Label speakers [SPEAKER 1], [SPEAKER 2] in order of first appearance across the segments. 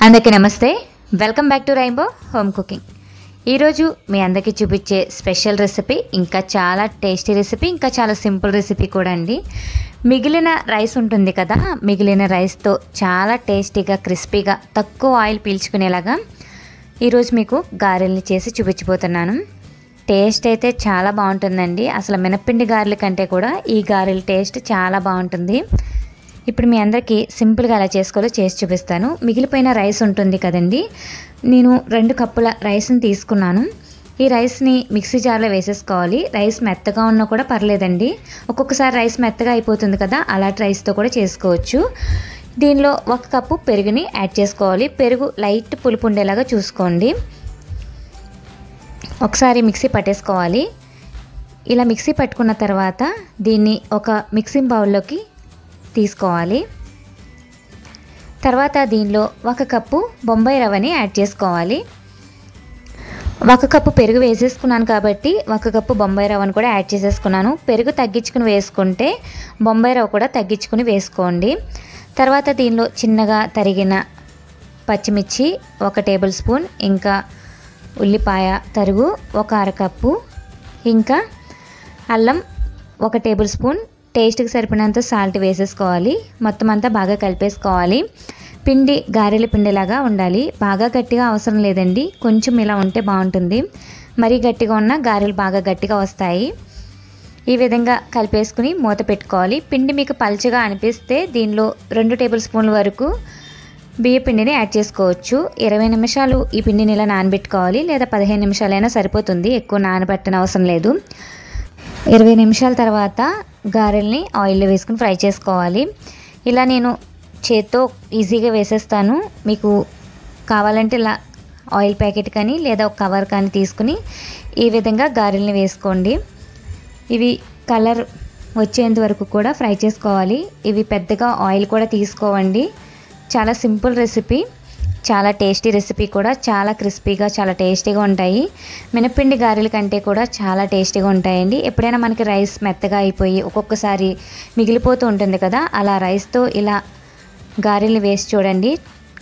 [SPEAKER 1] అందరికీ నమస్తే. Welcome back to rainbow home cooking. ఈరోజు మీ అందరికీ చూపించే స్పెషల్ రెసిపీ ఇంకా చాలా టేస్టీ రెసిపీ, ఇంకా చాలా సింపుల్ రెసిపీ కూడా అండి. మిగిలిన రైస్ ఉంటుంది కదా, మిగిలిన రైస్తో చాలా టేస్టీగా క్రిస్పీగా తక్కువ ఆయిల్ పీల్చుకునేలాగా ఈరోజు మీకు గారెల్ని చేసి చూపించబోతున్నాను. టేస్ట్ అయితే చాలా బాగుంటుందండి. అసలు మినప్పిండి గారెల కంటే కూడా ఈ గారెల టేస్ట్ చాలా బాగుంటుంది. ఇప్పుడు మీ అందరికీ సింపుల్గా ఎలా చేసుకోవాలో చేసి చూపిస్తాను. మిగిలిపోయిన రైస్ ఉంటుంది కదండి, నేను 2 కప్పుల రైస్ని తీసుకున్నాను. ఈ రైస్ని మిక్సీ జార్లో వేసేసుకోవాలి. రైస్ మెత్తగా ఉన్నా కూడా పర్లేదండి, ఒక్కొక్కసారి రైస్ మెత్తగా అయిపోతుంది కదా, అలాంటి రైస్తో కూడా చేసుకోవచ్చు. దీనిలో 1 కప్పు పెరుగుని యాడ్ చేసుకోవాలి. పెరుగు లైట్ పులుపు ఉండేలాగా చూసుకోండి. ఒకసారి మిక్సీ పట్టేసుకోవాలి. ఇలా మిక్సీ పట్టుకున్న తర్వాత దీన్ని ఒక మిక్సింగ్ బౌల్లోకి తీసుకోవాలి. తర్వాత దీనిలో 1 కప్పు బొంబాయి రవ్వని యాడ్ చేసుకోవాలి. 1 కప్పు పెరుగు వేసేసుకున్నాను కాబట్టి 1 కప్పు బొంబాయి రవ్వను కూడా యాడ్ చేసేసుకున్నాను. పెరుగు తగ్గించుకుని వేసుకుంటే బొంబాయి రవ్వ కూడా తగ్గించుకుని వేసుకోండి. తర్వాత దీనిలో చిన్నగా తరిగిన పచ్చిమిర్చి 1 టేబుల్ స్పూన్, ఇంకా ఉల్లిపాయ తరుగు 1 అరకప్పు, ఇంకా అల్లం 1 టేబుల్ స్పూన్, టేస్ట్కి సరిపడినంత సాల్ట్ వేసేసుకోవాలి. మొత్తం అంతా బాగా కలిపేసుకోవాలి. పిండి గారెల పిండిలాగా ఉండాలి. బాగా గట్టిగా అవసరం లేదండి, కొంచెం ఇలా ఉంటే బాగుంటుంది. మరీ గట్టిగా ఉన్న గారెలు బాగా గట్టిగా వస్తాయి. ఈ విధంగా కలిపేసుకుని మూత పెట్టుకోవాలి. పిండి మీకు పల్చగా అనిపిస్తే దీనిలో 2 టేబుల్ స్పూన్ల వరకు బియ్య పిండిని యాడ్ చేసుకోవచ్చు. 20 నిమిషాలు ఈ పిండిని ఇలా నానబెట్టుకోవాలి, లేదా 15 నిమిషాలైనా సరిపోతుంది, ఎక్కువ నానబెట్టని అవసరం లేదు. 20 నిమిషాల తర్వాత గారెల్ని ఆయిల్లో వేసుకుని ఫ్రై చేసుకోవాలి. ఇలా నేను చేత్తో ఈజీగా వేసేస్తాను. మీకు కావాలంటే ఇలా ఆయిల్ ప్యాకెట్ కానీ లేదా ఒక కవర్ కానీ తీసుకుని ఈ విధంగా గారెల్ని వేసుకోండి. ఇవి కలర్ వచ్చేంత వరకు కూడా ఫ్రై చేసుకోవాలి. ఇవి పెద్దగా ఆయిల్ కూడా తీసుకోవండి. చాలా సింపుల్ రెసిపీ, చాలా టేస్టీ రెసిపీ కూడా. చాలా క్రిస్పీగా చాలా టేస్టీగా ఉంటాయి. మినప్పిండి గారెల కంటే కూడా చాలా టేస్టీగా ఉంటాయండి. ఎప్పుడైనా మనకి రైస్ మెత్తగా అయిపోయి ఒక్కొక్కసారి మిగిలిపోతూ ఉంటుంది కదా, అలా రైస్తో ఇలా గారెల్ని వేసి చూడండి,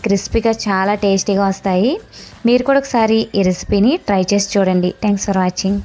[SPEAKER 1] క్రిస్పీగా చాలా టేస్టీగా వస్తాయి. మీరు కూడా ఒకసారి ఈ రెసిపీని ట్రై చేసి చూడండి. Thanks for watching.